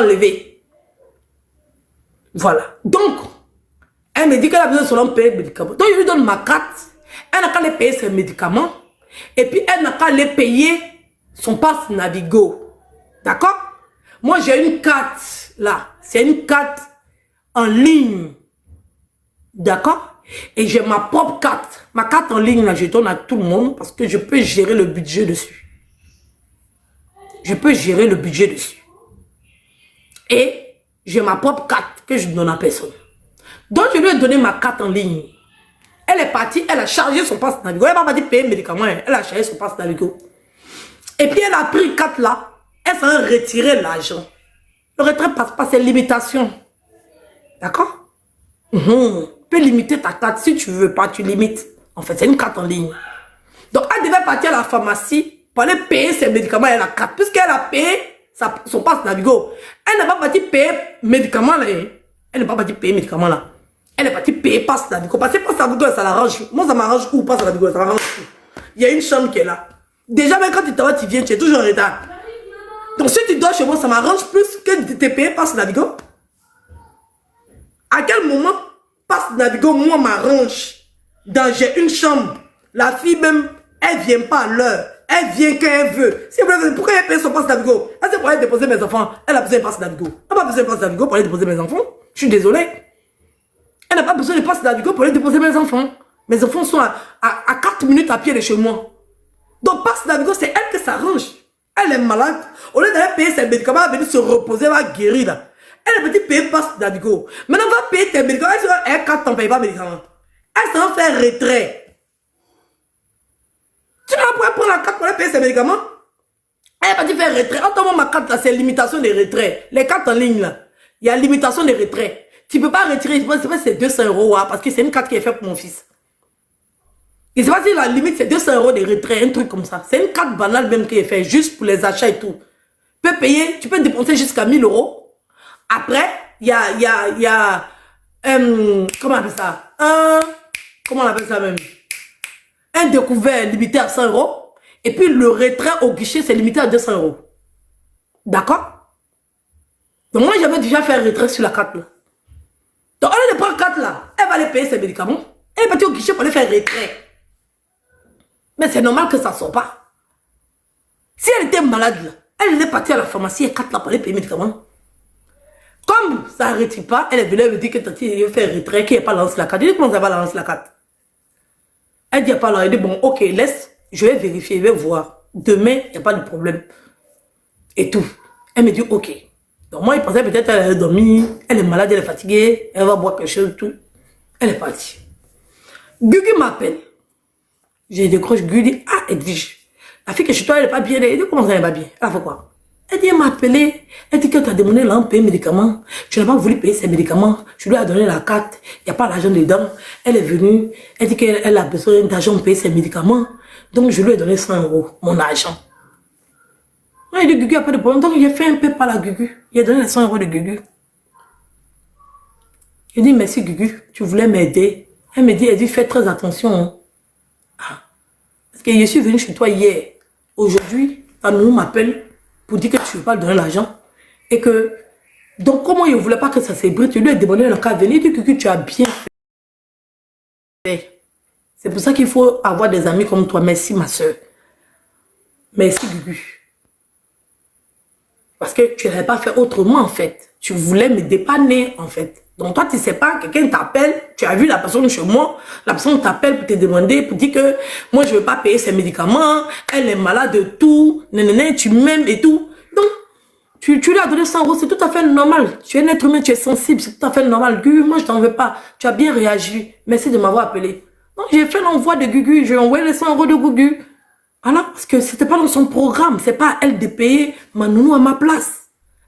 enlever. Voilà. Donc, elle me dit qu'elle a besoin de son payer médicaments. Donc, je lui donne ma carte. Elle n'a qu'à aller payer ses médicaments. Et puis, elle n'a qu'à aller payer son passe Navigo. D'accord? Moi, j'ai une carte là. C'est une carte en ligne. D'accord? Et j'ai ma propre carte. Ma carte en ligne, là, je donne à tout le monde parce que je peux gérer le budget dessus. Je peux gérer le budget dessus. Et j'ai ma propre carte que je ne donne à personne. Donc, je lui ai donné ma carte en ligne. Elle est partie, elle a chargé son passe Navigo. Elle n'a pas dit payer médicaments, elle a chargé son passe Navigo. Et puis, elle a pris carte là. Elle s'en a retiré l'argent. Le retrait passe pas, c'est limitation. D'accord? Tu peux limiter ta carte. Si tu ne veux pas, tu limites. En fait, c'est une carte en ligne. Donc, elle devait partir à la pharmacie pour aller payer ses médicaments et la carte. Puisqu'elle a payé son passe Navigo. Elle n'a pas parti payer médicaments là. Elle n'a pas parti payer médicaments là. Elle est partie payer passe Navigo. Parce que passe Navigo, ça l'arrange. Moi, ça m'arrange où passe Navigo, ça m'arrange où. Il y a une chambre qui est là. Déjà, même quand tu t'en vas, tu viens, tu es toujours en retard. Donc, si tu dors chez moi, ça m'arrange plus que de te payer passe Navigo. À quel moment passe Navigo, moi, m'arrange. J'ai une chambre. La fille même, elle ne vient pas à l'heure. Elle vient quand elle veut. Si pourquoi elle paye son passe Navigo? Elle, c'est pour aller déposer mes enfants. Elle a besoin de passe Navigo. Elle n'a pas besoin de passe Navigo pour aller déposer mes enfants. Je suis désolée. Elle n'a pas besoin de passe Navigo pour aller déposer mes enfants. Mes enfants sont à 4 minutes à pied de chez moi. Donc, passe Navigo, c'est elle qui s'arrange. Elle est malade. Au lieu d'aller payer ses médicaments, elle va venir se reposer, elle va guérir là. Elle va payer passe Navigo. Maintenant, elle va payer tes médicaments. Elle, quand tu ne payes pas médicaments, elle s'en fait retrait. Tu vas pouvoir prendre la carte pour aller payer ses médicaments. Elle va te faire retrait. Attends, ma carte là, c'est limitation des retraits. Les cartes en ligne là, il y a limitation des retraits. Tu ne peux pas retirer, c'est 200 € hein, parce que c'est une carte qui est faite pour mon fils. Je ne sais pas si la limite c'est 200 € de retrait, un truc comme ça. C'est une carte banale même qui est faite juste pour les achats et tout. Tu peux payer, tu peux dépenser jusqu'à 1000 €. Après, il y a comment on appelle ça? Comment on appelle ça même? Un découvert limité à 100 €. Et puis le retrait au guichet, c'est limité à 200 €. D'accord? Donc moi, j'avais déjà fait un retrait sur la carte là. Donc, elle ne prend 4 là. Elle va aller payer ses médicaments. Elle est partie au guichet pour aller faire retrait. Mais c'est normal que ça ne sort pas. Si elle était malade là, elle est partie à la pharmacie et 4 là pour aller payer les médicaments. Comme ça ne retire pas, elle est venue me dire que Tati veut faire retrait, qu'elle n'a pas lancé la carte. Je dis comment ça va lancer la carte? Elle dit pas là. Elle dit bon, ok, laisse, je vais vérifier, je vais voir. Demain, il n'y a pas de problème. Et tout. Elle me dit ok. Donc moi, il pensait peut-être qu'elle a dormi, elle est malade, elle est fatiguée, elle va boire quelque chose, tout. Elle est partie. Gugu m'appelle. J'ai décroché, Gugu dit, ah Edwige, la fille que chez toi, elle n'est pas bien. Elle dit, comment ça, elle n'est pas bien? Elle a fait quoi? Elle dit, elle m'a appelé, elle dit que tu as demandé là, payer médicaments. Tu n'as pas voulu payer ses médicaments. Je lui ai donné la carte, il n'y a pas l'argent dedans. Elle est venue, elle dit qu'elle a besoin d'argent pour payer ses médicaments. Donc je lui ai donné 100 €, mon argent. Il dit, Gugu, il n'y a pas de problème. Donc, j'ai fait un peu par la Gugu. Il a donné les 100 € de Gugu. Il dit, merci Gugu, tu voulais m'aider. Elle me dit, elle dit, fais très attention. Hein. Ah. Parce que je suis venue chez toi hier. Aujourd'hui, ta nounou m'appelle pour dire que tu ne veux pas lui donner l'argent. Et que, donc, comment il ne voulait pas que ça s'ébruite, je lui ai demandé le cas de venir. Il dit, Gugu, tu as bien fait. C'est pour ça qu'il faut avoir des amis comme toi. Merci, ma soeur. Merci, Gugu. Parce que tu n'avais pas fait autrement, en fait. Tu voulais me dépanner, en fait. Donc, toi, tu ne sais pas, quelqu'un t'appelle, tu as vu la personne chez moi, la personne t'appelle pour te demander, pour dire que moi, je ne veux pas payer ses médicaments, elle est malade de tout, tu m'aimes et tout. Donc, tu lui as donné 100 €, c'est tout à fait normal. Tu es un être humain, tu es sensible, c'est tout à fait normal. Gugu, moi, je t'en veux pas. Tu as bien réagi. Merci de m'avoir appelé. Donc, j'ai fait l'envoi de Gugu, j'ai envoyé les 100 € de Gugu. Voilà, parce que c'était pas dans son programme. C'est pas à elle de payer ma nounou à ma place.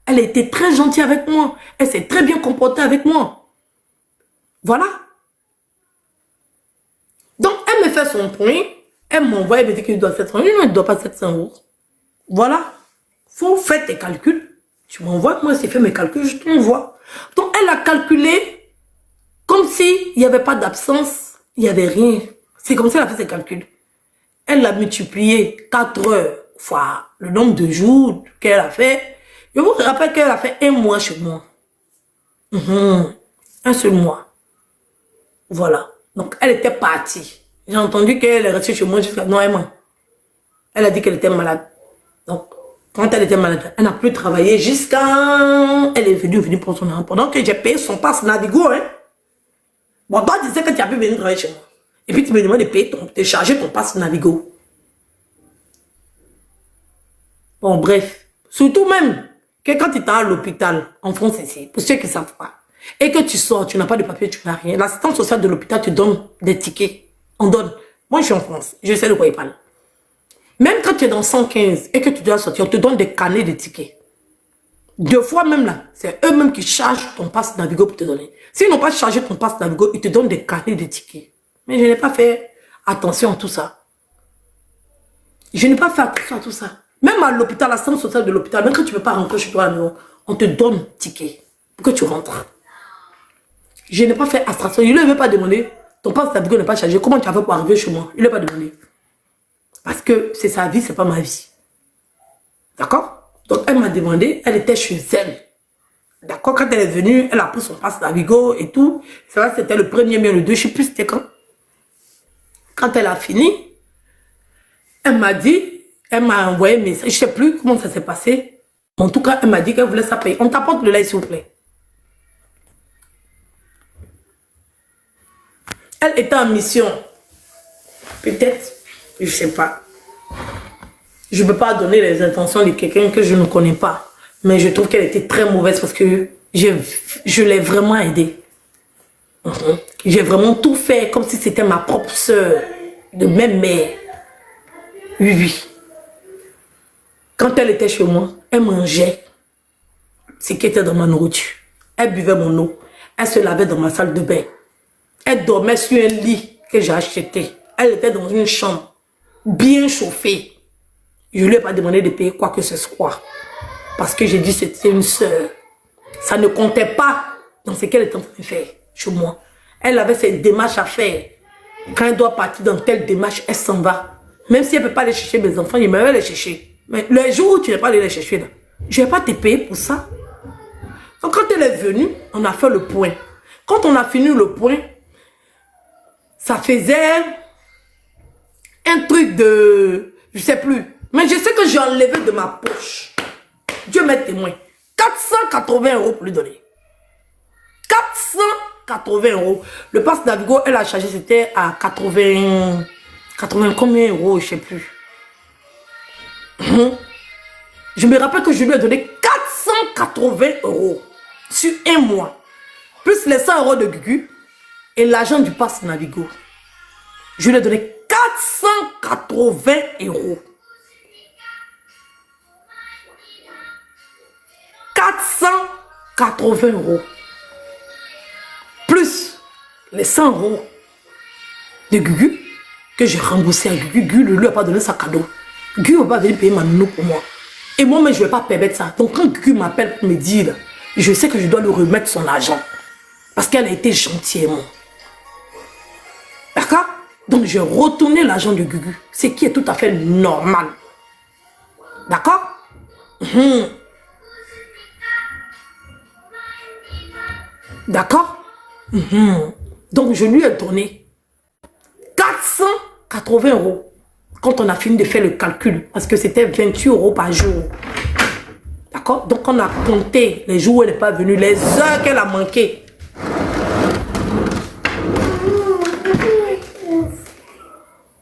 Elle a été très gentille avec moi. Elle s'est très bien comportée avec moi. Voilà. Donc, elle me fait son point. Elle m'envoie, elle me dit qu'il doit 700 €. Non, elle ne doit pas 700 €. Voilà. Faut faire tes calculs. Tu m'envoies, moi, j'ai fait mes calculs, je t'envoie. Donc, elle a calculé comme s'il n'y avait pas d'absence, il n'y avait rien. C'est comme ça qu'elle a fait ses calculs. Elle a multiplié 4 heures fois le nombre de jours qu'elle a fait. Je vous rappelle qu'elle a fait 1 mois chez moi. Un seul mois. Voilà. Donc, elle était partie. J'ai entendu qu'elle est restée chez moi jusqu'à Noël. Elle a dit qu'elle était malade. Donc, quand elle était malade, elle n'a plus travaillé jusqu'à... Elle est venue pour son enfant. Pendant que j'ai payé son passe Navigo, hein. Bon, toi, tu sais que tu as pu venir travailler chez moi. Et puis, tu me demandes de payer de charger ton passe Navigo. Bon, bref. Surtout même que quand tu es à l'hôpital, en France ici, pour ceux qui ne savent pas, et que tu sors, tu n'as pas de papier, tu n'as rien. L'assistante sociale de l'hôpital te donne des tickets. On donne. Moi, je suis en France. Je sais de quoi il parle. Même quand tu es dans 115 et que tu dois sortir, on te donne des carnets de tickets. 2 fois même là, c'est eux-mêmes qui chargent ton passe Navigo pour te donner. S'ils n'ont pas chargé ton passe Navigo, ils te donnent des carnets de tickets. Mais je n'ai pas fait attention à tout ça. Je n'ai pas fait attention à tout ça. Même à l'hôpital, l'assistante sociale de l'hôpital, même quand tu ne peux pas rentrer chez toi à la maison, on te donne un ticket pour que tu rentres. Je n'ai pas fait abstraction. Il ne lui pas demandé. Ton passe Navigo n'est pas chargé. Comment tu as fait pour arriver chez moi? Il ne lui a pas demandé. Parce que c'est sa vie, c'est pas ma vie. D'accord? Donc elle m'a demandé, elle était chez elle. D'accord? Quand elle est venue, elle a pris son passe Navigo et tout. C'est vrai, c'était le 1er mai, le 2, je ne sais plus c'était quand. Quand elle a fini, elle m'a dit, elle m'a envoyé un message, je ne sais plus comment ça s'est passé. En tout cas, elle m'a dit qu'elle voulait ça payer. On t'apporte le lait, s'il vous plaît. Elle était en mission. Peut-être, je ne sais pas. Je ne peux pas donner les intentions de quelqu'un que je ne connais pas. Mais je trouve qu'elle était très mauvaise parce que je l'ai vraiment aidée. J'ai vraiment tout fait comme si c'était ma propre soeur, de même mère. Oui, oui. Quand elle était chez moi, elle mangeait ce qui était dans ma nourriture. Elle buvait mon eau. Elle se lavait dans ma salle de bain. Elle dormait sur un lit que j'ai acheté. Elle était dans une chambre bien chauffée. Je ne lui ai pas demandé de payer quoi que ce soit. Parce que j'ai dit que c'était une soeur. Ça ne comptait pas dans ce qu'elle était en train de faire chez moi. Elle avait ses démarches à faire. Quand elle doit partir dans telle démarche, elle s'en va. Même si elle ne peut pas aller chercher mes enfants, il m'avait les chercher. Mais le jour où tu n'es pas allé les chercher, là, je ne vais pas te payer pour ça. Donc quand elle est venue, on a fait le point. Quand on a fini le point, ça faisait un truc de... Je ne sais plus. Mais je sais que j'ai enlevé de ma poche. Dieu m'est témoin. 480 € pour lui donner. 480 €. Le pass Navigo, elle a chargé, c'était à 80 combien euros, je ne sais plus. Je me rappelle que je lui ai donné 480 € sur 1 mois. Plus les 100 € de Gugu et l'argent du pass Navigo. Je lui ai donné 480 €. 480 € plus les 100 € de Gugu que j'ai remboursé à Gugu. Gugu ne lui a pas donné sa cadeau. Gugu ne va pas venir payer ma nounou pour moi. Et moi, mais je ne vais pas permettre ça. Donc quand Gugu m'appelle pour me dire, je sais que je dois lui remettre son argent. Parce qu'elle a été gentille, moi. D'accord? Donc j'ai retourné l'argent de Gugu. Ce qui est tout à fait normal. D'accord? D'accord? Donc je lui ai donné 480 € quand on a fini de faire le calcul. Parce que c'était 28 € par jour. D'accord? Donc on a compté les jours où elle n'est pas venue, les heures qu'elle a manqué.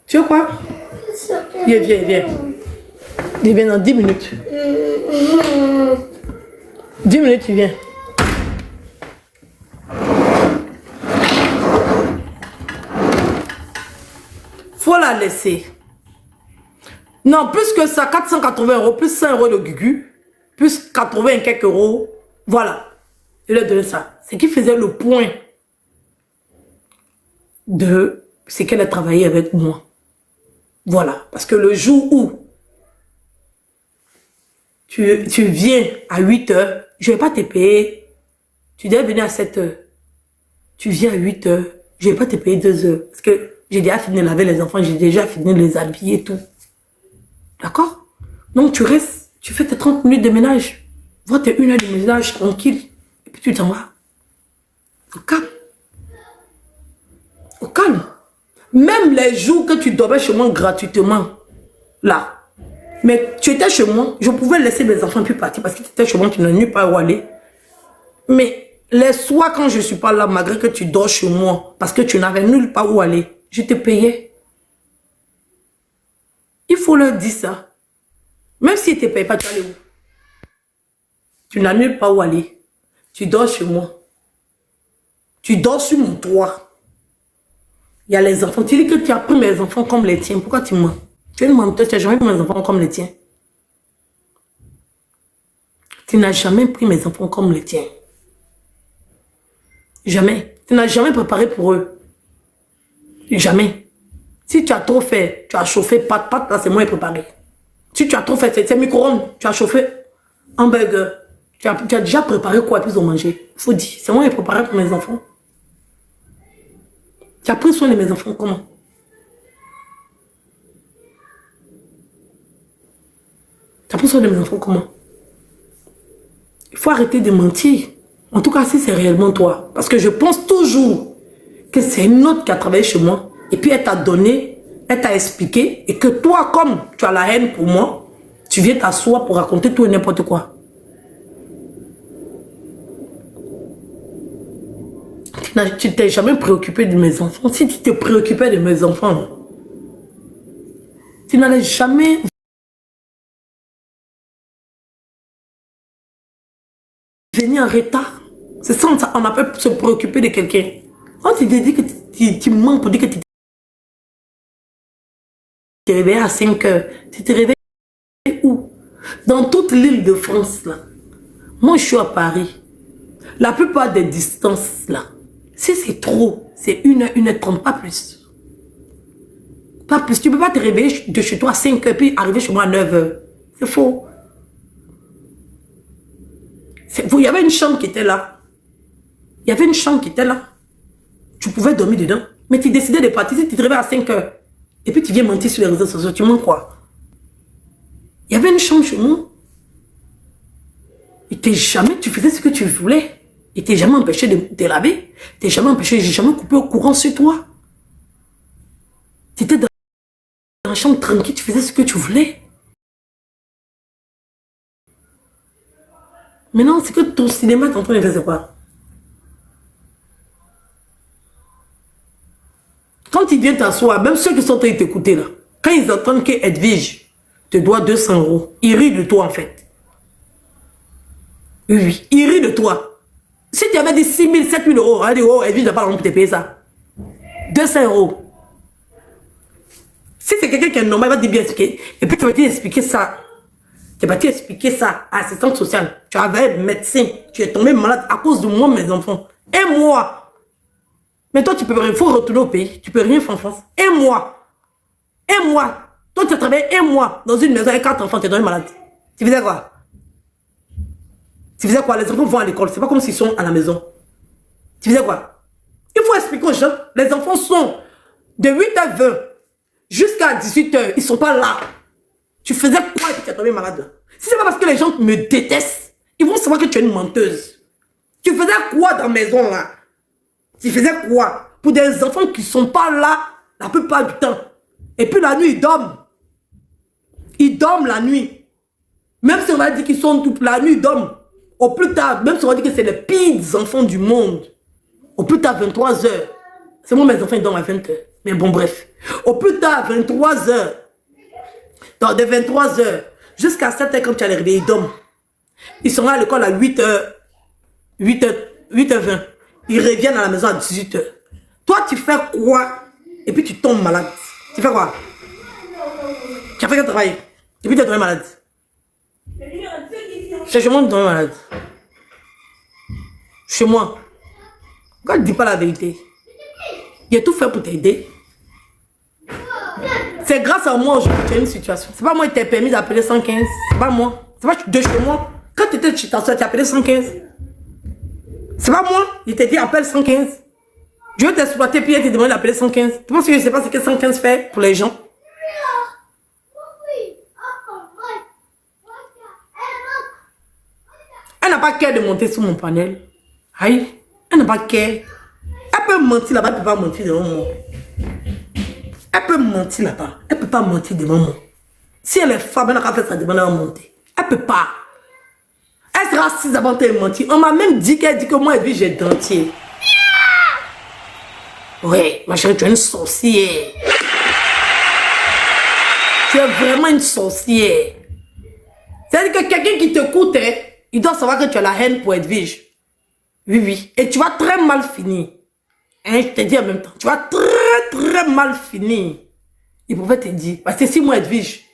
Tu veux quoi? Viens, viens, viens. Il vient dans 10 minutes. 10 minutes, tu viens. Faut la laisser. Non, plus que ça, 480 €, plus 100 € de Gugu, plus 80 et quelques euros. Voilà. Je lui ai donné ça. Ce qui faisait le point de ce qu'elle a travaillé avec moi. Voilà. Parce que le jour où tu viens à 8 h, je ne vais pas te payer. Tu dois venir à 7 h. Tu viens à 8 h, je ne vais pas te payer 2 heures. Parce que j'ai déjà fini de laver les enfants, j'ai déjà fini de les habiller et tout. D'accord? Donc tu restes, tu fais tes 30 minutes de ménage. Votre 1 heure de ménage tranquille. Et puis tu t'en vas. Au calme. Au calme. Même les jours que tu dormais chez moi gratuitement, là, mais tu étais chez moi, je pouvais laisser mes enfants puis partir parce que tu étais chez moi, tu n'as nulle part où aller. Mais les soirs quand je ne suis pas là, malgré que tu dors chez moi, parce que tu n'avais nulle part où aller, je te payais. Il faut leur dire ça. Même s'ils ne te payent pas, tu vas aller où? Tu n'as nulle part où aller. Tu dors chez moi. Tu dors sur mon toit. Il y a les enfants. Tu dis que tu as pris mes enfants comme les tiens. Pourquoi tu mens? Tu es une menteuse, tu n'as jamais pris mes enfants comme les tiens. Tu n'as jamais pris mes enfants comme les tiens. Jamais. Tu n'as jamais préparé pour eux. Jamais. Si tu as trop fait, tu as chauffé pâte là, c'est moi qui ai préparé. Si tu as trop fait, c'est micro-ondes, tu as chauffé hamburger. Tu as déjà préparé quoi, puis ils ont mangé. Il faut dire, c'est moi qui ai préparé pour mes enfants. Tu as pris soin de mes enfants comment? Tu as pris soin de mes enfants comment? Il faut arrêter de mentir. En tout cas, si c'est réellement toi. Parce que je pense toujours que c'est une autre qui a travaillé chez moi. Et puis elle t'a donné, elle t'a expliqué. Et que toi, comme tu as la haine pour moi, tu viens t'asseoir pour raconter tout et n'importe quoi. Tu t'es jamais préoccupé de mes enfants. Si tu te préoccupais de mes enfants, tu n'allais jamais venir en retard. C'est ça, on appelle se préoccuper de quelqu'un. On te dit que tu mens pour dire que tu t'es réveillé à 5 heures. Tu t'es réveillé où? Dans toute l'île de France, là. Moi, je suis à Paris. La plupart des distances, là, si c'est trop, c'est 1 heure, 1h30, pas plus. Pas plus. Tu ne peux pas te réveiller de chez toi à 5 heures puis arriver chez moi à 9 heures. C'est faux. Il y avait une chambre qui était là. Il y avait une chambre qui était là. Tu pouvais dormir dedans. Mais tu décidais de partir. Si tu te réveilles à 5 heures et puis tu viens mentir sur les réseaux sociaux, tu mens quoi? Il y avait une chambre chez moi. Et jamais, tu faisais ce que tu voulais. Et tu n'es jamais empêché de te laver. Tu n'es jamais empêché, j'ai jamais coupé au courant sur toi. Tu étais dans la chambre tranquille, tu faisais ce que tu voulais. Maintenant, c'est que ton cinéma est en train de faire quoi? Quand ils viennent t'asseoir, même ceux qui sont en train de t'écouter là, quand ils entendent que Edwige te doit 200 €, ils rient de toi en fait. Oui, ils rient de toi. Si tu avais dit 6 000, 7 000 €, on va dire, oh, Edwige n'a pas l'envie de te payer ça. 200 €. Si c'est quelqu'un qui est normal, il va te bien expliquer. Et puis tu vas t'expliquer ça. Tu vas t'expliquer ça à l'assistante sociale. Tu avais un médecin. Tu es tombé malade à cause de moi, mes enfants. Et moi. Mais toi, tu peux rien. Il faut retourner au pays. Tu peux rien faire en France. Et moi. Et moi. Toi, tu as travaillé un mois dans une maison avec 4 enfants. Tu es tombé malade. Tu faisais quoi? Tu faisais quoi? Les enfants vont à l'école. C'est pas comme s'ils sont à la maison. Tu faisais quoi? Il faut expliquer aux gens. Les enfants sont de 8h20 jusqu'à 18h. Ils sont pas là. Tu faisais quoi et tu es tombé malade là? Si c'est pas parce que les gens me détestent, ils vont savoir que tu es une menteuse. Tu faisais quoi dans la maison là? Tu faisais quoi? Pour des enfants qui sont pas là la plupart du temps. Et puis la nuit, ils dorment. Ils dorment la nuit. Même si on va dire qu'ils sont toute la nuit, ils dorment. Au plus tard, même si on va dire que c'est les pires enfants du monde. Au plus tard, 23h. C'est moi, mes enfants, ils dorment à 20h. Mais bon, bref. Au plus tard, 23h. Donc, de 23h jusqu'à 7h, quand tu as les réveillés, ils dorment. Ils sont à l'école à 8h, 8h20. Ils reviennent à la maison à 18h. Toi, tu fais quoi? Et puis tu tombes malade. Tu fais quoi? Tu as fait quel travail? Et puis tu es tombé malade. C'est chez moi que tu es tombé malade. Chez moi. Pourquoi tu ne dis pas la vérité? J'ai tout fait pour t'aider. C'est grâce à moi aujourd'hui que tu as une situation. C'est pas moi qui t'ai permis d'appeler 115. C'est pas moi. C'est pas de chez moi. Quand tu étais chez ta soeur, tu as appelé 115. C'est pas moi. Il t'a dit appelle 115. Je vais t'exploiter puis il t'a demandé d'appeler 115. Tu penses que je ne sais pas ce que 115 fait pour les gens? pas cœur de monter sur mon panel. Aïe, elle n'a pas cœur. Elle peut mentir là-bas, elle ne peut pas mentir devant moi. Elle peut mentir là-bas, elle ne peut pas mentir devant moi. Si elle est femme, elle n'a pas fait sa demande à monter. Elle ne peut pas. Elle sera assise avant de mentir. On m'a même dit qu'elle dit que moi, j'ai dentier. Oui, ma chérie, tu es une sorcière. Tu es vraiment une sorcière. C'est-à-dire que quelqu'un qui t'écoute, hein, il doit savoir que tu as la haine pour Edwige. Oui, oui. Et tu vas très mal finir. Hein, je te dis en même temps. Tu vas très mal finir. Il pouvait te dire. Parce que si moi, Edwige,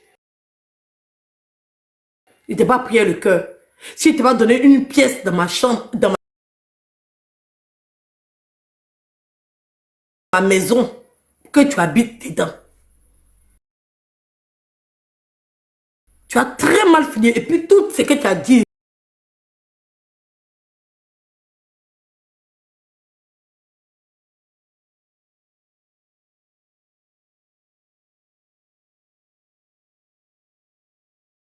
il ne t'a pas prié le cœur. Si tu vas donner une pièce dans ma chambre, dans ma maison, que tu habites dedans. Tu as très mal fini. Et puis tout ce que tu as dit.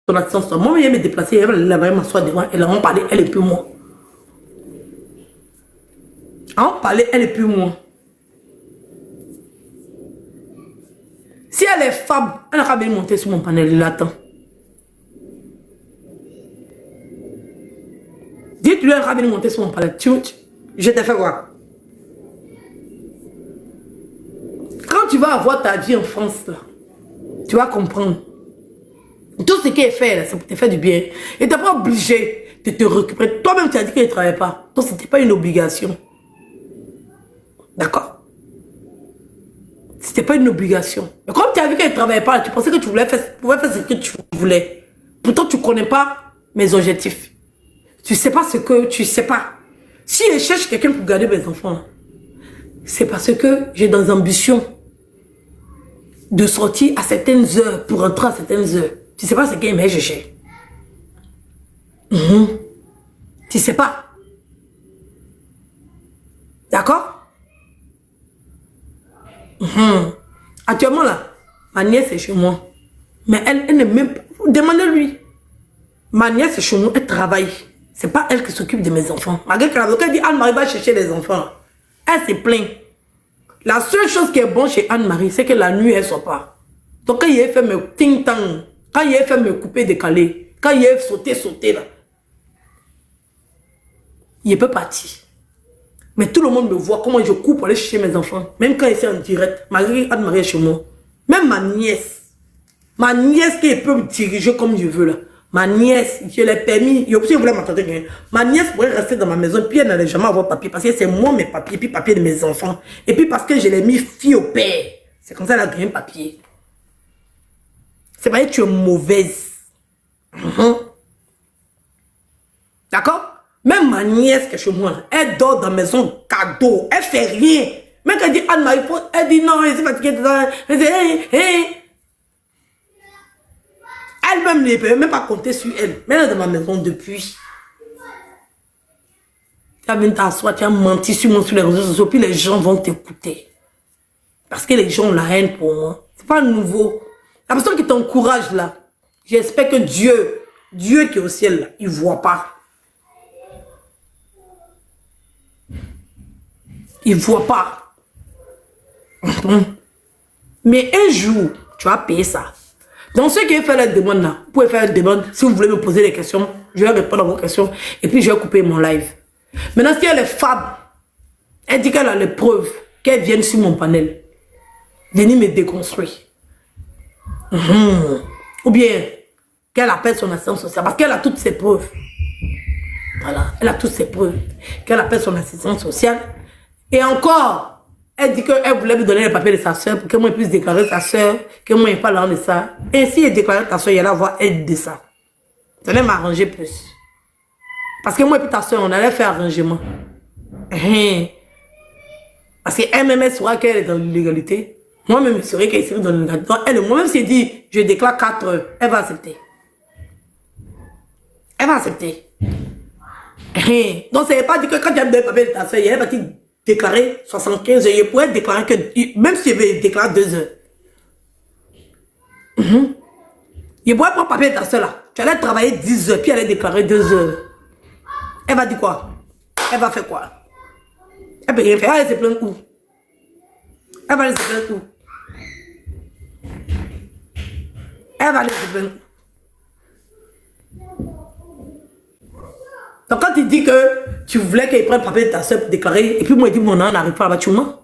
Ton assistance. Moi, je vais me déplacer. Elle va m'asseoir devant. Elle va en parler. Elle est plus moi. En parler. Elle est plus moi. Si elle est femme, elle n'a pas bien monter sur mon panel. Il attend. Dites-lui, elle n'a pas bien monter sur mon panel. Je t'ai fait quoi? Quand tu vas avoir ta vie en France, là, tu vas comprendre. Tout ce qui est fait, là, c'est pour te faire du bien. Et tu n'es pas obligé de te récupérer. Toi-même, tu as dit qu'il ne travaillait pas. Donc, ce n'était pas une obligation. D'accord? C'était pas une obligation. Mais comme tu as vu qu'elle ne travaillait pas, tu pensais que tu pouvais faire ce que tu voulais. Pourtant, tu ne connais pas mes objectifs. Tu ne sais pas ce que tu sais pas. Si je cherche quelqu'un pour garder mes enfants, c'est parce que j'ai des ambitions de sortir à certaines heures pour rentrer à certaines heures. Tu ne sais pas ce qu'elle m'a cherché. Tu ne sais pas. D'accord? Actuellement là, ma nièce est chez moi. Mais elle n'est même pas... Demandez-lui. Ma nièce est chez moi, elle travaille. C'est pas elle qui s'occupe de mes enfants. Malgré que l'avocat dit Anne-Marie va chercher les enfants. Elle se plaint. La seule chose qui est bonne chez Anne-Marie, c'est que la nuit, elle ne sort pas. Donc quand il a fait me ting-tang, quand il a fait me couper, décaler, quand il a sauté là, il peut partir. Mais tout le monde me voit comment je coupe pour aller chercher mes enfants. Même quand ils sont en direct, malgré Anne-Marie est chez moi. Même ma nièce qui peut me diriger comme je veux là. Ma nièce, je l'ai permis, je voulais m'entendre. Ma nièce pourrait rester dans ma maison, puis elle n'allait jamais avoir papier, parce que c'est moi mes papiers, puis papier de mes enfants. Et puis parce que je l'ai mis fille au père. C'est comme ça qu'elle a gagné un papier. C'est pas que tu es mauvaise. D'accord? Même ma nièce qui est chez moi, elle dort dans la maison cadeau, elle fait rien. Même quand elle dit Anne-Marie, elle dit non, elle s'est fatiguée. Elle dit hey. Elle-même ne peut même pas compter sur elle. Mais elle est dans ma maison depuis. Tu as venu t'asseoir, tu as menti sur moi sur les réseaux sociaux, puis les gens vont t'écouter. Parce que les gens ont la haine pour moi. C'est pas nouveau. La personne qui t'encourage là, j'espère que Dieu qui est au ciel, là, il ne voit pas. Il ne voit pas. Mais un jour, tu vas payer ça. Donc, ceux qui font la demande là, vous pouvez faire une demande. Si vous voulez me poser des questions, je vais répondre à vos questions. Et puis, je vais couper mon live. Maintenant, si elle est femme, elle dit qu'elle a les preuves, qu'elle vienne sur mon panel. Venir me déconstruire. Ou bien, qu'elle appelle son assistante sociale. Parce qu'elle a toutes ses preuves. Voilà, elle a toutes ses preuves. Qu'elle appelle son assistante sociale. Et encore... Elle dit qu'elle voulait me donner les papiers de sa soeur pour que moi puisse déclarer sa soeur, que moi je n'ai pas l'air de ça. Et si elle déclare ta soeur, il allait avoir aide de ça. Ça allait m'arranger plus. Parce que moi et puis ta soeur, on allait faire arrangement. Parce qu'elle-même, elle saura qu'elle est dans l'illégalité. Moi-même, je saurais qu'elle serait dans l'illégalité. Donc, elle, moi-même, si elle dit, je déclare 4 heures, elle va accepter. Elle va accepter. Donc, ça ne veut pas dire que quand tu as donné les papiers de ta soeur, elle va dire, déclarer 75 heures. Il pourrait déclarer que, même si je vais déclarer 2 heures. Il pourrait prendre papier de ta soeur là. Tu allais travailler 10 heures, puis elle allait déclarer 2 heures. Elle va dire quoi? Elle va faire quoi? Elle peut rien faire. Elle va aller se plaindre où? Elle va aller se plaindre où? Elle va aller se plaindre. Donc quand tu dis que tu voulais qu'elle prenne le papier de ta soeur pour déclarer, et puis moi il dit mon nom n'arrive pas là-bas, tu mens.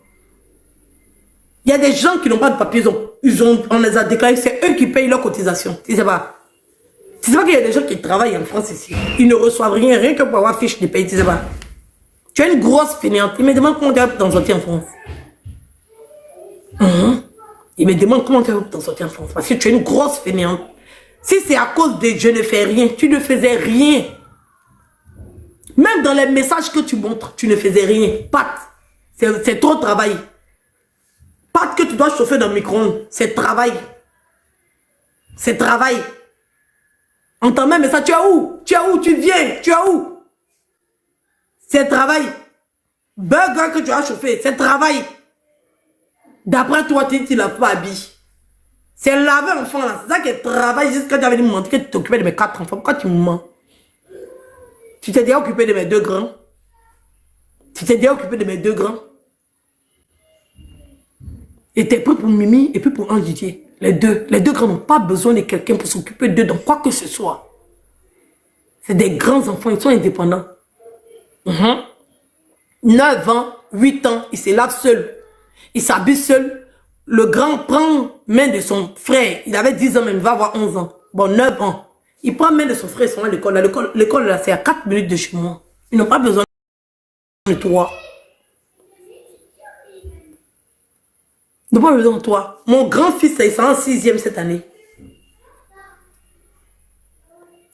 Il y a des gens qui n'ont pas de papier, on les a déclarés, c'est eux qui payent leur cotisation. Tu sais pas. Tu sais pas qu'il y a des gens qui travaillent en France ici. Ils ne reçoivent rien, rien que pour avoir fiche de paye, tu sais pas. Tu as une grosse fainéante. Il me demande comment tu vas t'en sortir en France. Il me demande comment tu vas t'en sortir en France. Parce que tu es une grosse fainéante. Si c'est à cause de je ne fais rien, tu ne faisais rien. Même dans les messages que tu montres, tu ne faisais rien. Pat, c'est trop travail. Pat que tu dois chauffer dans le micro-ondes, c'est travail. C'est travail. Entends même ça, tu es où? Tu es où? Tu viens? Tu es où? C'est travail. Burger que tu as chauffé, c'est travail. D'après toi, tu ne l'as pas habillé. C'est laver enfant là. C'est ça qui est travail. Jusqu'à tu avais dit mentir que tu t'occupais de mes 4 enfants. Pourquoi tu me mens? Tu t'es déjà occupé de mes 2 grands. Tu t'es déjà occupé de mes 2 grands. Et t'es prêt pour Mimi et puis pour Ange Didier. Les deux grands n'ont pas besoin de quelqu'un pour s'occuper d'eux dans quoi que ce soit. C'est des grands enfants, ils sont indépendants. 9 ans, 8 ans, ils se lavent seuls. Ils s'habillent seuls. Le grand prend main de son frère. Il avait 10 ans, mais il va avoir 11 ans. Bon, 9 ans. Il prend main de son frère, ils sont à l'école. L'école, là, c'est à 4 minutes de chez moi. Ils n'ont pas besoin de toi. Ils n'ont pas besoin de toi. Mon grand-fils, il sera en 6e cette année.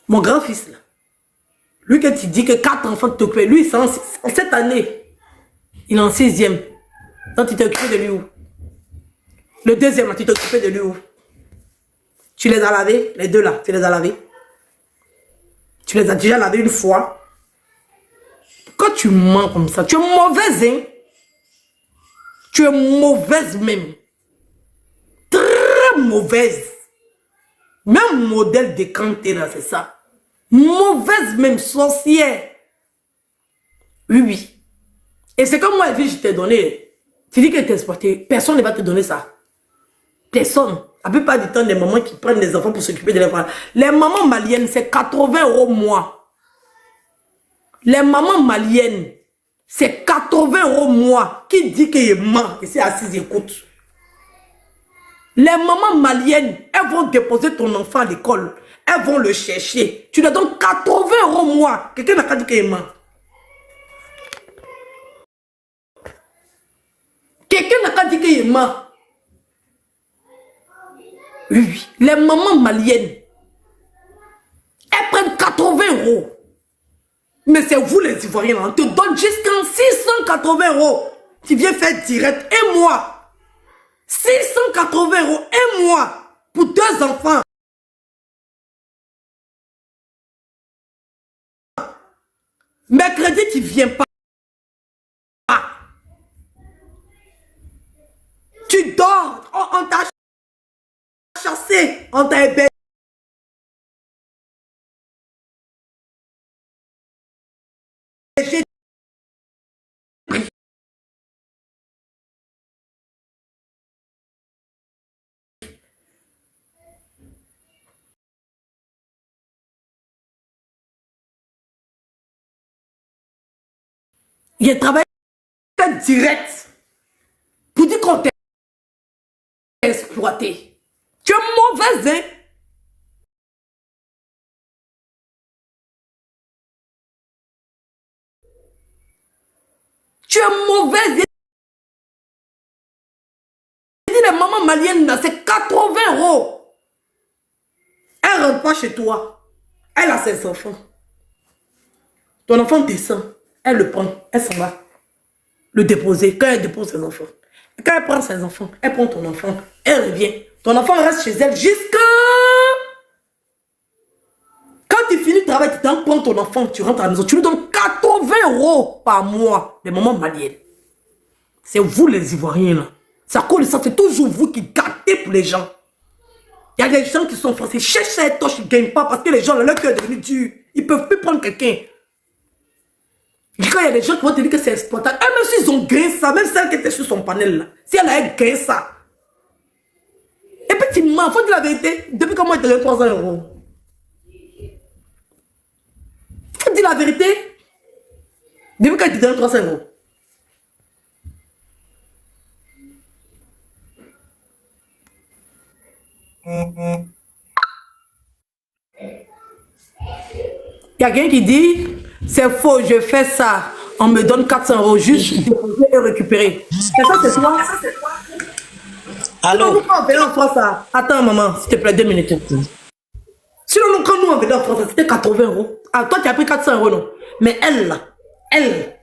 Mon grand-fils, là. Lui, que tu dis que 4 enfants t'occupent, lui, c'est en cette année. Il est en 6e. Donc, tu t'es occupé de lui où? Le deuxième, là, tu t'es occupé de lui où? Tu les as lavés, les 2 là, tu les as lavés. Tu les as déjà lavés une fois. Pourquoi tu mens comme ça? Tu es mauvaise, hein? Tu es mauvaise même. Très mauvaise. Même modèle décanté là, c'est ça. Mauvaise même, sorcière. Oui, oui. Et c'est comme moi, je t'ai donné. Tu dis que t'es exporté. Personne ne va te donner ça. Personne. La plupart du temps, les mamans qui prennent les enfants pour s'occuper de leurs enfants. Les mamans maliennes, c'est 80 € mois. Les mamans maliennes, c'est 80 € mois. Qui dit qu'il ment? Et c'est assis, écoute. Les mamans maliennes, elles vont déposer ton enfant à l'école. Elles vont le chercher. Tu leur donnes 80 € mois. Quelqu'un n'a pas dit qu'il ment. Quelqu'un n'a pas dit qu'il ment. Oui, oui. Les mamans maliennes, elles prennent 80 €. Mais c'est vous les Ivoiriens, on te donne jusqu'à 680 €. Tu viens faire direct un mois. 680 € un mois pour 2 enfants. Mercredi, tu ne viens pas. Tu dors. On t'a chassé. On t'a hébergé. Il travaille direct pour dire qu'on t'a exploité. Tu es mauvaise, hein? Tu es mauvaise. Il dit les mamans maliennes, c'est 80 €. Elle ne rentre pas chez toi. Elle a ses enfants. Ton enfant descend. Elle le prend. Elle s'en va. Le déposer. Quand elle dépose ses enfants. Et quand elle prend ses enfants, elle prend ton enfant. Elle revient. Ton enfant reste chez elle jusqu'à... Quand tu finis le travail, tu prends ton enfant, tu rentres à la maison. Tu lui donnes 80 € par mois. Les mamans maliennes. C'est vous les Ivoiriens là. C'est à cause de ça, c'est toujours vous qui gâtez pour les gens. Il y a des gens qui sont français. Cherche cette torche, ils ne gagnent pas parce que les gens, leur cœur est devenu dur. Ils ne peuvent plus prendre quelqu'un. Quand il y a des gens qui vont te dire que c'est exploitable, même s'ils ont gagné ça, même celle qui était sur son panel là, si elle a gagné ça. Et puis tu mens, faut dire la vérité, depuis quand moi je te donne 300 euros. Faut dire la vérité, depuis quand je te donne 300 euros. Il y a quelqu'un qui dit, c'est faux, je fais ça. On me donne 400 euros juste déposer et récupérer. Et ça, c'est toi. Sinon, nous, quand on venait en France, attends, maman, s'il te plaît, 2 minutes. Sinon, nous, quand nous, on venait en France, c'était 80 euros. Ah, toi, tu as pris 400 euros, non? Mais elle, là, elle,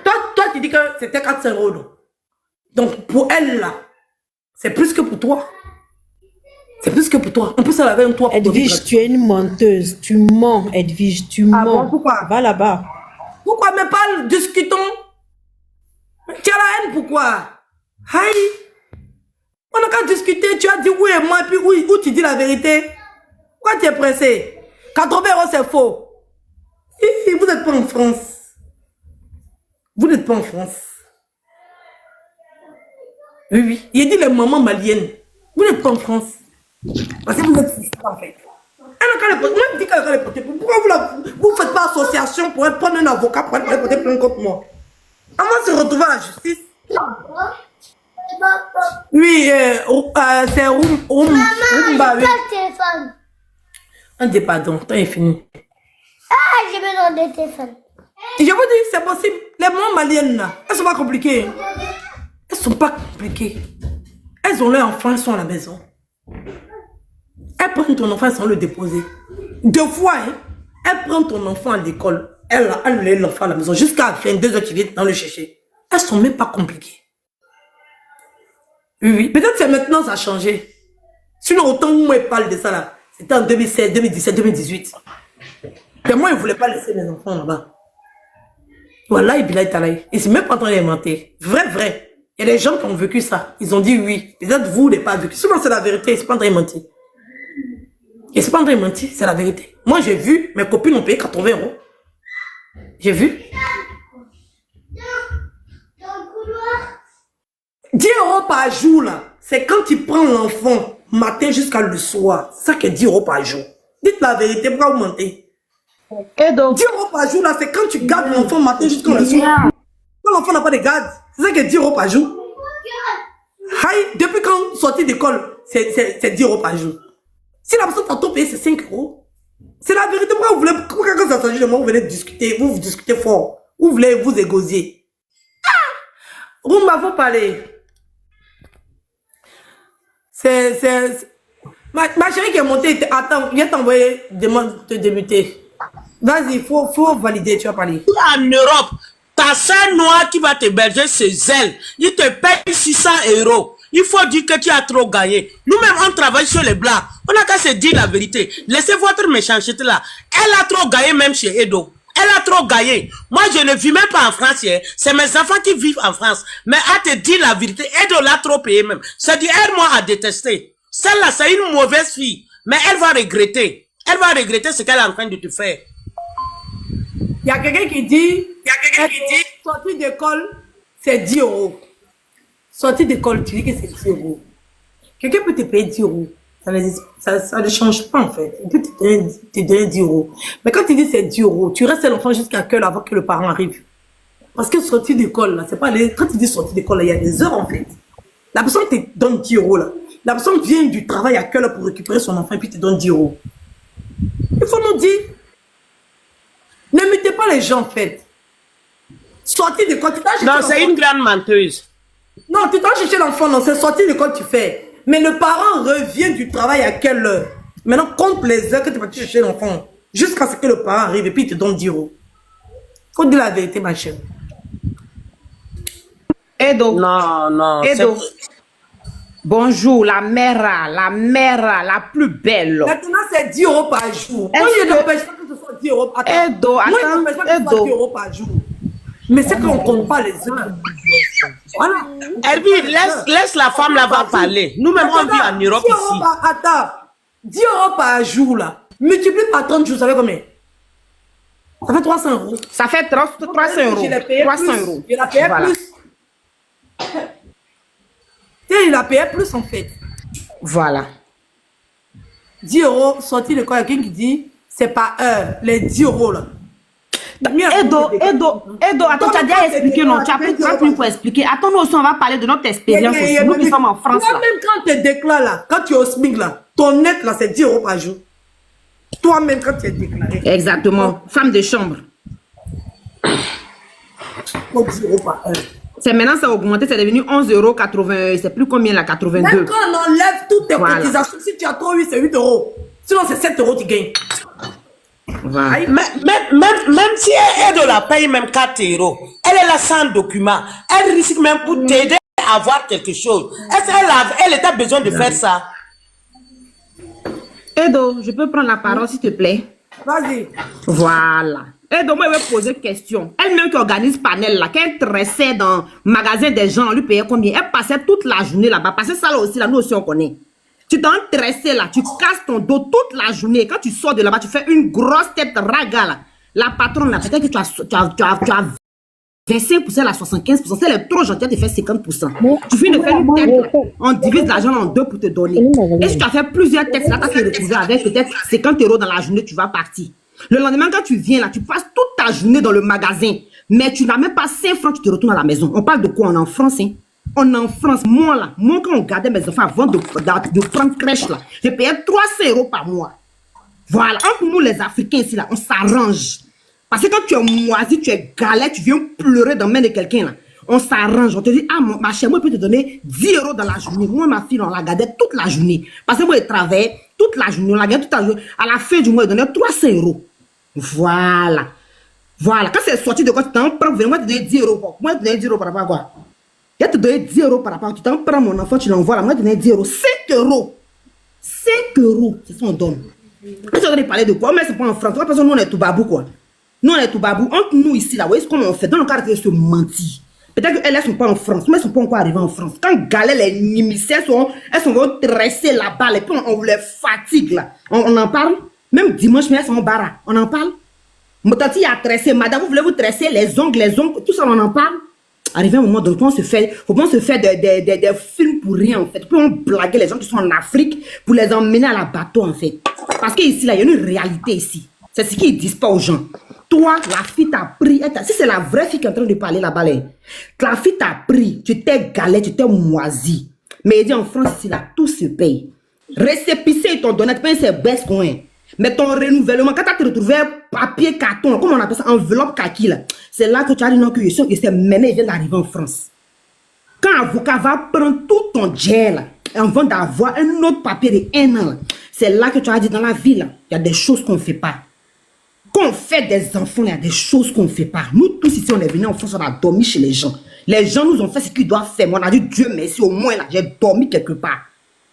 toi, tu dis que c'était 400 euros, non? Donc, pour elle, là, c'est plus que pour toi. C'est plus que pour toi. En plus, elle avait un toit. Edwige, tu es une menteuse. Tu mens, Edwige, tu mens. Bon, pourquoi? Va là-bas. Pourquoi? Mais parle, discutons. Tu as la haine, pourquoi? Aïe. On n'a qu'à discuter. Tu as dit oui et moi, et puis oui, où tu dis la vérité? Pourquoi tu es pressé? 80 euros, c'est faux. Vous n'êtes pas en France. Vous n'êtes pas en France. Oui, oui. Il a dit les mamans maliennes. Vous n'êtes pas en France. Parce que vous êtes système, en fait. Moi, je dis qu'elle va les porter. Pourquoi vous ne faites pas association pour prendre un avocat pour aller porter plainte contre moi? Comment se retrouver à la justice? Oui, c'est Maman, j'ai le téléphone. Un des pardon, temps est fini. Ah, j'ai besoin de téléphone. Je vous dis, c'est possible. Les mamans maliennes, là, elles sont pas compliquées. Elles sont pas compliquées. Elles ont leur enfant, elles sont à la maison. Elles prennent ton enfant sans le déposer. 2 fois, hein, elles prennent ton enfant à l'école. Elles laissent l'enfant à la maison. Jusqu'à 22 h, tu viens dans le chercher. Elles sont même pas compliquées. Oui, oui. Peut-être que maintenant, ça a changé. Sinon, autant où moi, je parle de ça, là, c'était en 2016, 2017, 2018. Mais moi, je ne voulais pas laisser mes enfants là-bas. Voilà, et là, ils ne sont même pas en train d'inventer. Vrai, vrai. Il y a des gens qui ont vécu ça. Ils ont dit oui. Peut-être vous, vous n'avez pas vécu. Sinon, c'est la vérité. Ils ne sont pas en train de mentir. Ils ne sont pas en train de mentir. C'est la vérité. Moi, j'ai vu. Mes copines ont payé 80 euros. J'ai vu. 10 euros par jour, là. C'est quand tu prends l'enfant matin jusqu'à le soir. C'est ça que 10 euros par jour. Dites la vérité. Pourquoi vous mentez? Et donc, 10 euros par jour, là, c'est quand tu gardes l'enfant matin jusqu'à le soir. Quand l'enfant n'a pas de garde, c'est ça que 10 euros par jour. Aïe, depuis quand sorti d'école, c'est 10 euros par jour. Si la personne tantôt payé, c'est 5 euros. C'est la vérité. Pourquoi vous voulez, quand ça s'agit de moi, vous venez discuter, vous discutez fort. Vous voulez vous égosier. Ah! Rumba, faut parler. Ma chérie qui est montée, attends, viens t'envoyer, demande de débuter. Vas-y, faut valider, tu vas parler. En Europe, ta sœur noire qui va t'héberger chez elle, il te paye 600 euros. Il faut dire que tu as trop gagné. Nous-mêmes, on travaille sur les blancs. On n'a qu'à se dire la vérité. Laissez votre méchanceté là. Elle a trop gagné même chez Edo. Elle a trop gagné. Moi, je ne vis même pas en France. C'est mes enfants qui vivent en France. Mais à te dire la vérité, Edo l'a trop payé même. C'est dit, elle, moi, à détester. Celle-là, c'est une mauvaise fille. Mais elle va regretter. Elle va regretter ce qu'elle est en train de te faire. Il y a quelqu'un qui dit, sortie d'école, c'est 10 euros. Sortie d'école, tu dis que c'est 10 euros. Quelqu'un peut te payer 10 euros. Ça ne change pas en fait. Il peut te donner 10 euros. Mais quand tu dis c'est 10 euros, tu restes l'enfant jusqu'à quelle heure avant que le parent arrive? Parce que sortie d'école, là, c'est pas les... Quand tu dis sortie d'école, il y a des heures en fait. La personne te donne 10 euros là. La personne vient du travail à quelle heure pour récupérer son enfant et puis te donne 10 euros. Il faut nous dire. Ne mettez pas les gens en fait. Sortie d'école, tu t'as acheté Non, c'est une grande menteuse. Non, tu t'as cherché l'enfant, non, c'est sortie d'école tu fais. Mais le parent revient du travail à quelle heure? Maintenant, compte les heures que tu vas chercher l'enfant. Jusqu'à ce que le parent arrive et puis il te donne 10 euros. Faut dire la vérité, ma chérie. Edo. Non, non. Edo. Bonjour, la mère, la plus belle. Maintenant, c'est 10 euros par jour. Moi, je n'empêche pas que ce soit 10 euros. Edo, moi, je n'empêche pas que ce soit 10 euros par jour. Mais c'est qu'on ne compte pas les heures. Voilà. Herbie, laisse la femme là-bas parler. Nous-mêmes, on vit en Europe ici. Attends, 10 euros par jour, là. Multiplie par 30 jours, ça fait combien? Ça fait 300 euros. Ça fait 300 euros. Je l'ai payé 300 plus. euros. Je l'ai payé Voilà. plus. Tiens, il a payé plus en fait. Voilà. 10 euros, sorti de quoi? Quelqu'un qui dit, c'est pas heure. Les 10 euros là. Edo, attends, tu as déjà expliqué, non? Tu as pris 30 minutes pour expliquer. Attends, nous aussi, on va parler de notre expérience aussi. Nous qui sommes en France, là. Toi-même, quand tu déclares là, quand tu es au SMIC là, ton net là, c'est 10 euros par jour. Toi-même, quand tu es déclaré. Exactement. Femme de chambre. 10 euros par heure. C'est maintenant, ça a augmenté, c'est devenu 11,80 €. C'est plus combien là, 82. Même quand on enlève toutes tes Voilà. cotisations, si tu as trop eu, c'est 8 euros. Sinon, c'est 7 euros que tu gagnes. Voilà. Même si elle la paye même 4 euros, elle est là sans document. Elle risque même pour t'aider à avoir quelque chose. Est-ce qu'elle a besoin de faire ça? Edo, je peux prendre la parole, s'il te plaît? Vas-y. Voilà. Edo, moi, je vais poser une question. Elle-même qui organise panel là, quand elle tressait dans le magasin des gens, on lui payait combien? Elle passait toute la journée là-bas. Parce que ça là aussi, là, nous aussi, on connaît. Tu t'en tressé là, tu casses ton dos toute la journée. Quand tu sors de là-bas, tu fais une grosse tête raga là. La patronne là, peut-être que tu as 25%, là, 75%. Si elle est trop gentille, elle te fait 50%. Tu finis de faire une tête là. On divise l'argent en deux pour te donner. Et si tu as fait plusieurs textes là, tu as te retrouver avec peut-être 50 € dans la journée, tu vas partir. Le lendemain, quand tu viens là, tu passes toute ta journée dans le magasin. Mais tu n'as même pas 5 francs, tu te retournes à la maison. On parle de quoi? On est en France, hein? On est en France. Moi, là, moi, quand on gardait mes enfants avant de prendre crèche, là, je payais 300 € par mois. Voilà. Entre nous, les Africains, ici, là, on s'arrange. Parce que quand tu es moisi, tu es galère, tu viens pleurer dans la main de quelqu'un, là. On s'arrange. On te dit, ah, ma chérie, moi, je peux te donner 10 € dans la journée. Moi, ma fille, on la gardait toute la journée. Parce que moi, je travaillais toute la journée. On la gardait toute la journée. À la fin du mois, je donnais 300 €. Voilà. Voilà. Quand c'est sorti de quoi, tu t'en prends, moi, te donner 10 €. Moi, te donner 10 € par rapport à quoi? Il va te donner 10 € par rapport. Tu t'en prends mon enfant, tu l'envoies là. Moi, te donner 10 €. 5 €. 5 €. C'est ça, on donne. Quand tu as parler de quoi? Mais c'est pas en France. Parce que nous, on est tout babou, quoi. Nous, on est tout babou. Entre nous, ici, là, vous voyez ce qu'on fait? Dans le cas de se mentir. Peut-être qu'elles ne sont pas en France. Mais elles ne sont pas encore arrivées en France. Quand Galère, les nimicées, elles sont tressées là-bas. Et puis, on les fatigue, là. On en parle. Même dimanche, mais elles sont en bara. On en parle. Mon tati a tressé. Madame, vous voulez vous tresser les ongles, tout ça, on en parle. Arrivé un moment, donc, faut pas se faire des films pour rien, en fait. Pour on blaguer les gens qui sont en Afrique, pour les emmener à la bateau, en fait. Parce qu'ici, là, il y a une réalité ici. C'est ce qu'ils disent pas aux gens. Toi, la fille t'a pris. Si c'est la vraie fille qui est en train de parler là-bas, la fille t'a pris. Tu t'es galère, tu t'es moisi. Mais il dit en France, ici, là, tout se paye. Récépissé, ils t'ont donné, tu payes ces baisses coins. Mais ton renouvellement, quand tu as te retrouvé papier, carton, comment on appelle ça, enveloppe kaki, là, c'est là que tu as dit non, que je sais que c'est maintenant, il vient d'arriver en France. Quand l'avocat va prendre tout ton jet, là, avant d'avoir un autre papier de 1 an, c'est là que tu as dit dans la vie, là, il y a des choses qu'on ne fait pas. Quand on fait des enfants, il y a des choses qu'on ne fait pas. Nous tous ici, on est venus en France, on a dormi chez les gens. Les gens nous ont fait ce qu'ils doivent faire. Moi, on a dit Dieu merci, au moins là, j'ai dormi quelque part.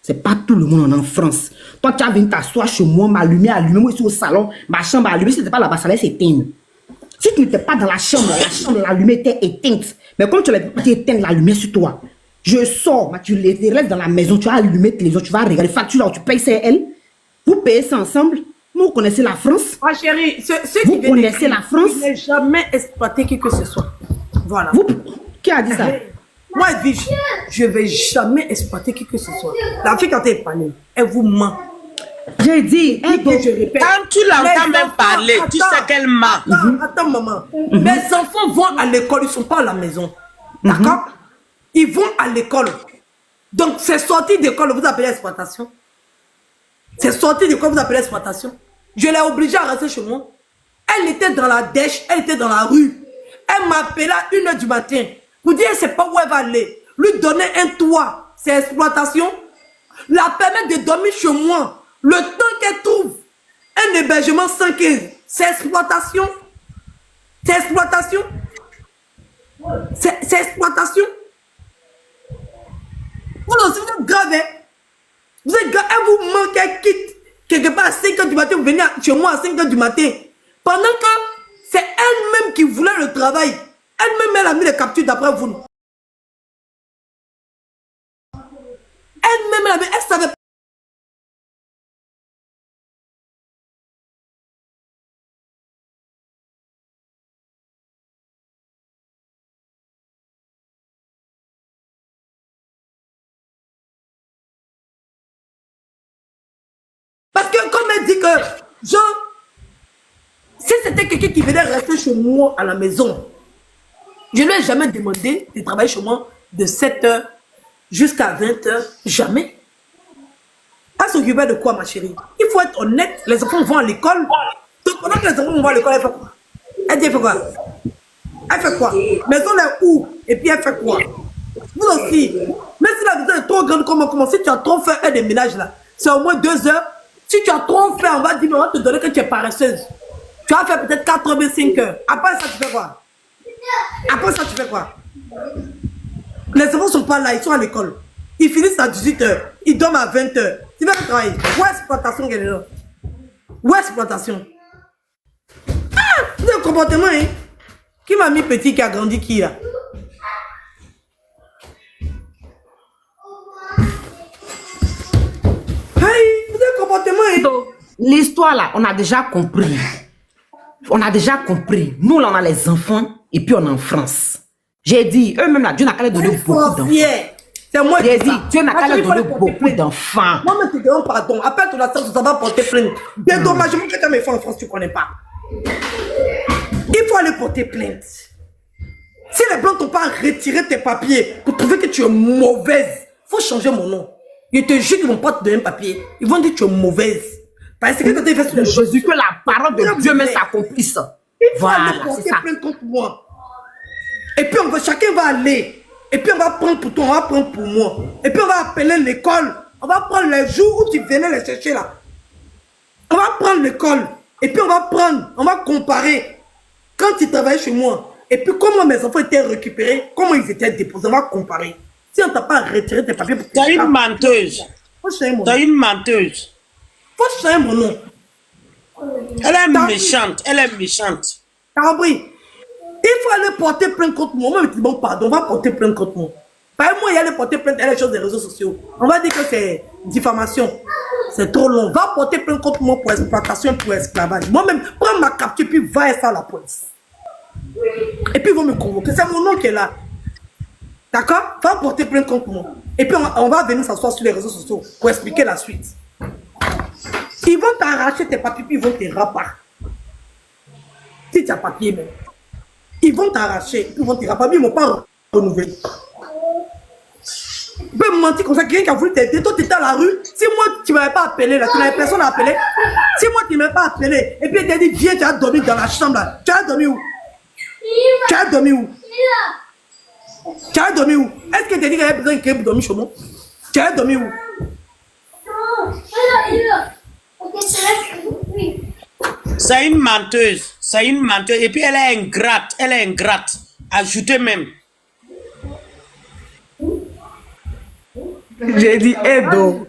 C'est pas tout le monde en France. Toi, tu as venu t'asseoir chez moi, ma lumière allumée, moi, ici au salon, ma chambre allumée. Si tu n'étais pas là-bas, ça allait s'éteindre. Si tu n'étais pas dans la chambre, la lumière était éteinte. Mais comme tu n'avais pas éteindre la lumière sur toi, je sors, tu restes dans la maison, tu as allumé la télévision, tu vas regarder, facture là, tu payes, c'est elle. Vous payez ça ensemble. Vous connaissez la France. Ah, chérie, vous connaissez la France. Je n'ai jamais exploité qui que ce soit. Voilà. Qui a dit ça? Moi, je ne vais jamais exploiter qui que ce soit. La fille, quand elle parle, elle vous ment. J'ai dit, je répète, quand tu l'entends même parler, tu sais qu'elle ment. Attends, maman. Les enfants vont à l'école, ils ne sont pas à la maison. D'accord? Ils vont à l'école. Donc, c'est sorti d'école, vous appelez exploitation. C'est sorti d'école, vous appelez exploitation. Je l'ai obligée à rester chez moi. Elle était dans la dèche, elle était dans la rue. Elle m'appelait à 1 h du matin. Vous dire, elle ne sait pas où elle va aller. Lui donner un toit, c'est exploitation. La permettre de dormir chez moi. Le temps qu'elle trouve un hébergement 5 heures, c'est exploitation. C'est exploitation. C'est exploitation. Vous aussi, vous êtes grave, hein? Vous êtes grave, elle vous manque, elle quitte quelque part à 5 h du matin, vous venez chez moi à 5 h du matin. Pendant que c'est elle-même qui voulait le travail. Elle-même, elle a mis les captures d'après vous. Elle-même, elle savait pas. que, genre, si c'était quelqu'un qui venait rester chez moi à la maison, je ne lui ai jamais demandé de travailler chez moi de 7h jusqu'à 20h. Jamais. Elle s'occupait de quoi, ma chérie? Il faut être honnête. Les enfants vont à l'école. Donc, pendant que les enfants vont à l'école, elle fait quoi? Elle dit, elle fait quoi? Elle fait quoi? Maison est où? Et puis elle fait quoi? Vous aussi. Même si la maison est trop grande, comment si tu as trop fait un déménage là, c'est au moins 2 heures. Si tu as trop fait, on va dire, on va te donner que tu es paresseuse. Tu vas faire peut-être 85 heures. Après ça, tu fais quoi? Après ça, tu fais quoi? Les enfants ne sont pas là, ils sont à l'école. Ils finissent à 18 heures. Ils dorment à 20 heures. Tu vas travailler. Où est exploitation qu'elle est là? Où est exploitation? Ah! C'est un comportement, hein? Qui m'a mis petit, qui a grandi, qui là? Hey, c'est un comportement, hein? Donc, l'histoire là, on a déjà compris. On a déjà compris. Nous là, on a les enfants et puis on est en France. J'ai dit, eux-mêmes là, Dieu n'a qu'à les donner beaucoup d'enfants. C'est moi J'ai dit, Dieu n'a qu'à les donner beaucoup d'enfants. Moi-même, tu demandes pardon. Appelle ton assistance, ça va porter plainte. Dédommagement que tu as mes enfants en France, tu ne connais pas. Il faut aller porter plainte. Si les blancs t'ont pas retiré tes papiers pour trouver que tu es mauvaise, il faut changer mon nom. Ils te jurent qu'ils ne vont pas te donner un papier. Ils vont dire que tu es mauvaise. Parce que tu as fait sur les Jésus, que la parole de Dieu même s'accomplisse. Il faut aller Voilà, c'est porter ça. plainte contre moi. Et puis chacun va aller. Et puis on va prendre pour toi, on va prendre pour moi. Et puis on va appeler l'école. On va prendre les jours où tu venais les chercher là. On va prendre l'école. Et puis on va comparer. Quand tu travailles chez moi, et puis comment mes enfants étaient récupérés, comment ils étaient déposés, on va comparer. Si on t'a pas retiré tes papiers pour T'as une menteuse. faut changer mon T'as nom. une menteuse. Faut changer mon nom. Elle est méchante. Elle est méchante. T'as compris? Il faut aller porter plainte contre moi. Moi, je dis bon, pardon, on va porter plainte contre moi. Par exemple, moi, il y a aller porter plainte à les choses des réseaux sociaux. On va dire que c'est diffamation. C'est trop long. Va porter plainte contre moi pour exploitation, pour esclavage. Moi-même, prends ma capture, puis va et ça à la police. Et puis, ils vont me convoquer. C'est mon nom qui est là. D'accord? Va porter plainte contre moi. Et puis, on va venir s'asseoir sur les réseaux sociaux pour expliquer la suite. Ils vont t'arracher tes papiers, puis ils vont te rapater. Si tu as papier même. Ils vont t'arracher, ils vont te rapater, ils ne vont pas renouveler. Ils peuvent mentir comme ça, quelqu'un qui a voulu t'aider, toi tu étais à la rue, si moi tu ne m'avais pas appelé, là, tu n'avais personne à appeler, si moi tu ne m'avais pas appelé, et puis il t'a dit viens, tu as dormi dans la chambre là, tu as dormi où? Tu as dormi où? Tu as dormi où? Est-ce que tu as dit qu'il y avait besoin de quelqu'un pour dormir chez moi? Tu as dormi où? C'est une menteuse. C'est une menteuse. Et puis elle est ingrate. Elle est ingrate. Ajoutez même. J'ai dit, Edo.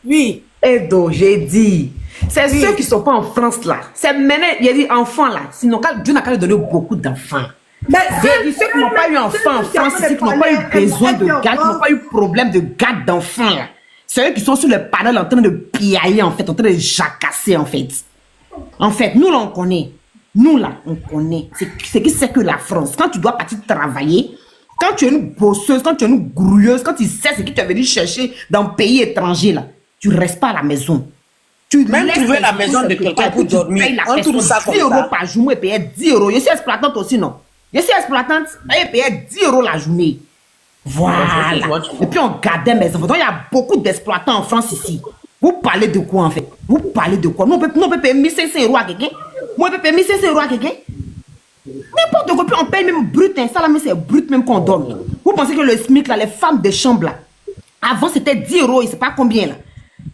Oui. Edo, j'ai dit. C'est ceux qui ne sont pas en France là. C'est maintenant, il a dit enfants là. Sinon, Dieu n'a qu'à lui donner beaucoup d'enfants. J'ai dit ceux qui n'ont pas eu enfants en France ici, qui n'ont pas eu besoin de garde, qui n'ont pas eu problème de garde d'enfants là. C'est eux qui sont sur le panel en train de piailler en fait, en train de jacasser en fait. En fait, nous là on connaît. Nous là on connaît. C'est qui c'est que la France. Quand tu dois partir travailler, quand tu es une bosseuse, quand tu es une grouilleuse, quand tu sais ce que tu es venu chercher dans un pays étranger là, tu ne restes pas à la maison. Tu même trouver la maison de quelqu'un pour dormir. On trouve ça 10 € par jour, et payer 10 €. Je suis exploitante aussi, non? Je suis exploitante, et payer 10 € la journée. Voilà. Et puis on gardait mes enfants. Donc il y a beaucoup d'exploitants en France ici. Vous parlez de quoi en fait? Vous parlez de quoi? Nous on peut payer 1500 € à quelqu'un. Moi je peux payer 1500 € à quelqu'un. N'importe quoi. Puis on paye même brut. Hein. Ça là, mais c'est brut même qu'on donne. Vous pensez que le SMIC là, les femmes de chambre là, avant c'était 10 €, et c'est pas combien là.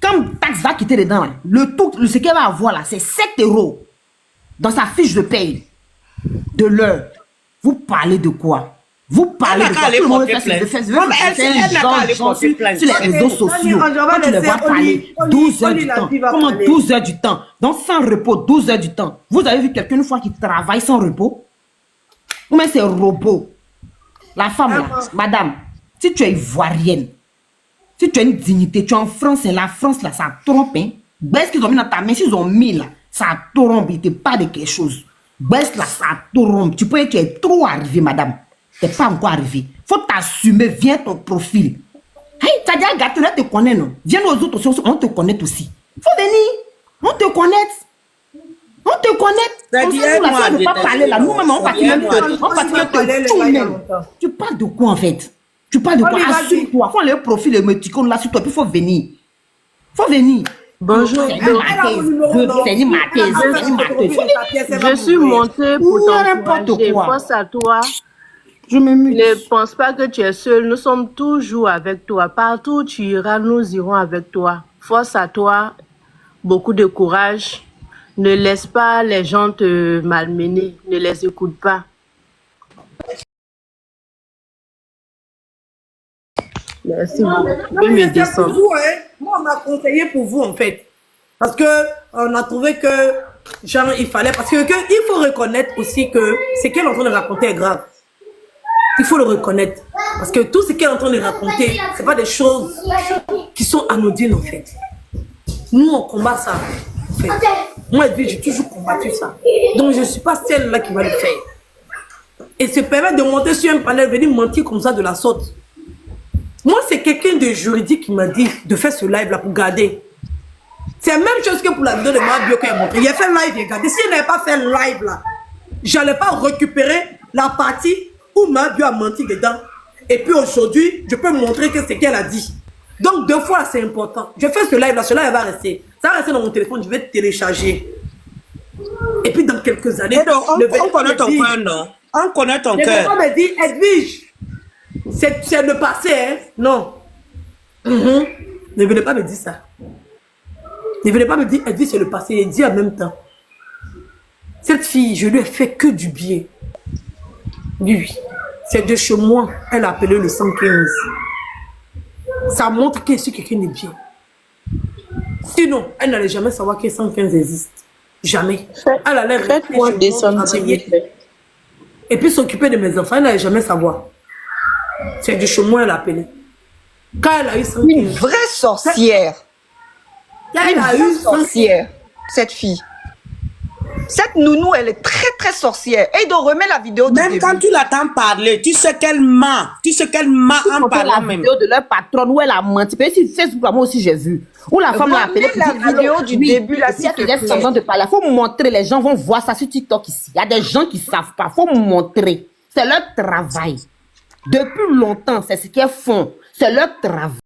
Comme taxe va quitter dedans, là, le tout, ce qu'elle va avoir là, c'est 7 € dans sa fiche de paye de l'heure. Vous parlez de quoi? Vous parlez de quoi? Tout le monde fait sur les réseaux sociaux. Quand tu les vois parler, 12 heures du temps. Comment 12 heures du temps? Donc sans repos, 12 heures du temps. Vous avez vu quelqu'un une fois qui travaille sans repos? Ou même c'est robot. La femme là, madame, si tu es ivoirienne, si tu as une dignité, tu es en France, et la France là, ça trompe. Hein? Baisse qu'ils ont mis dans ta main, s'ils ont mis là, ça trompe, il te parle de quelque chose. Baisse là, ça trompe. Tu peux être, tu es trop arrivé, madame. Tu n'es pas encore arrivé. Faut t'assumer, viens ton profil. Hey, tu as déjà gâté, là, tu te connais, non? Viens aux autres aussi, on te connaît aussi. Faut venir. On te connecte. On te connecte. Ça On dit, sait que la moi, soeur ne veut pas déteste. parler là. Nous-mêmes, on partit même Tu parles de quoi en fait? Tu parles de quoi? Assure-toi. Faut aller au profil et me ticon là sur toi. Puis faut venir. Faut venir. Bonjour. C'est une mathèse. Je suis montée pour n'importe t'encourager. quoi. Face à toi, Je me mute. ne pense pas que tu es seul. Nous sommes toujours avec toi. Partout où tu iras, nous irons avec toi. Force à toi, beaucoup de courage. Ne laisse pas les gens te malmener. Ne les écoute pas. Merci beaucoup. Tu peux me descendre. Vous, hein. Moi, on m'a conseillé pour vous, en fait. Parce que on a trouvé que, genre, il fallait... Parce que il faut reconnaître aussi que ce qu'elle est en train de raconter est grave. Il faut le reconnaître. Parce que tout ce qu'elle est en train de raconter, c'est pas des choses qui sont anodines, en fait. Nous, on combat ça. En fait. Moi, j'ai toujours combattu ça. Donc, je ne suis pas celle-là qui va le faire. Et se permettre de monter sur un panel, venir mentir comme ça de la sorte. Moi, c'est quelqu'un de juridique qui m'a dit de faire ce live-là pour garder. C'est la même chose que pour la vidéo de Mabio qu'elle a montré. Il a fait live, il a gardé. Si elle n'avait pas fait live là, j'allais pas récupérer la partie où Mabio a menti dedans. Et puis aujourd'hui, je peux montrer que c'est qu'elle a dit. Donc, 2 fois, c'est important. Je fais ce live-là, ce live va rester. Ça va rester dans mon téléphone, je vais télécharger. Et puis, dans quelques années... On connaît ton cœur, non? On connaît ton cœur. On me dit, Edwige, c'est le passé, hein? Non. Ne venez pas me dire ça. Ne venez pas me dire, Edwige, c'est le passé. Et dit en même temps. Cette fille, je lui ai fait que du bien. Oui. C'est de chez moi, elle a appelé le 115. Ça montre qu'elle est quelqu'un de bien. Sinon, elle n'allait jamais savoir que 115 existe. Jamais. Elle allait Faites-moi descendre, s'il vous plaît. et puis s'occuper de mes enfants, elle n'allait jamais savoir. C'est de chez moi, elle a appelé. Quand elle a eu 115. Une vraie sorcière. Quand elle a Une eu vraie sorcière, cette fille. Cette nounou, elle est très très sorcière. Et donc remets la vidéo de Même quand tu l'entends parler, tu sais qu'elle ment. Tu sais qu'elle ment en parlant la même. vidéo de leur patronne où elle a menti. Peut-être sur Facebook, moi aussi j'ai vu. Où la femme l'a appelé. Remets la vidéo du début là, Si s'il elle te faisait plaît. semblant de parler, il faut me montrer. Les gens vont voir ça sur TikTok ici. Il y a des gens qui ne savent pas. Il faut me montrer. C'est leur travail. Depuis longtemps, c'est ce qu'elles font. C'est leur travail.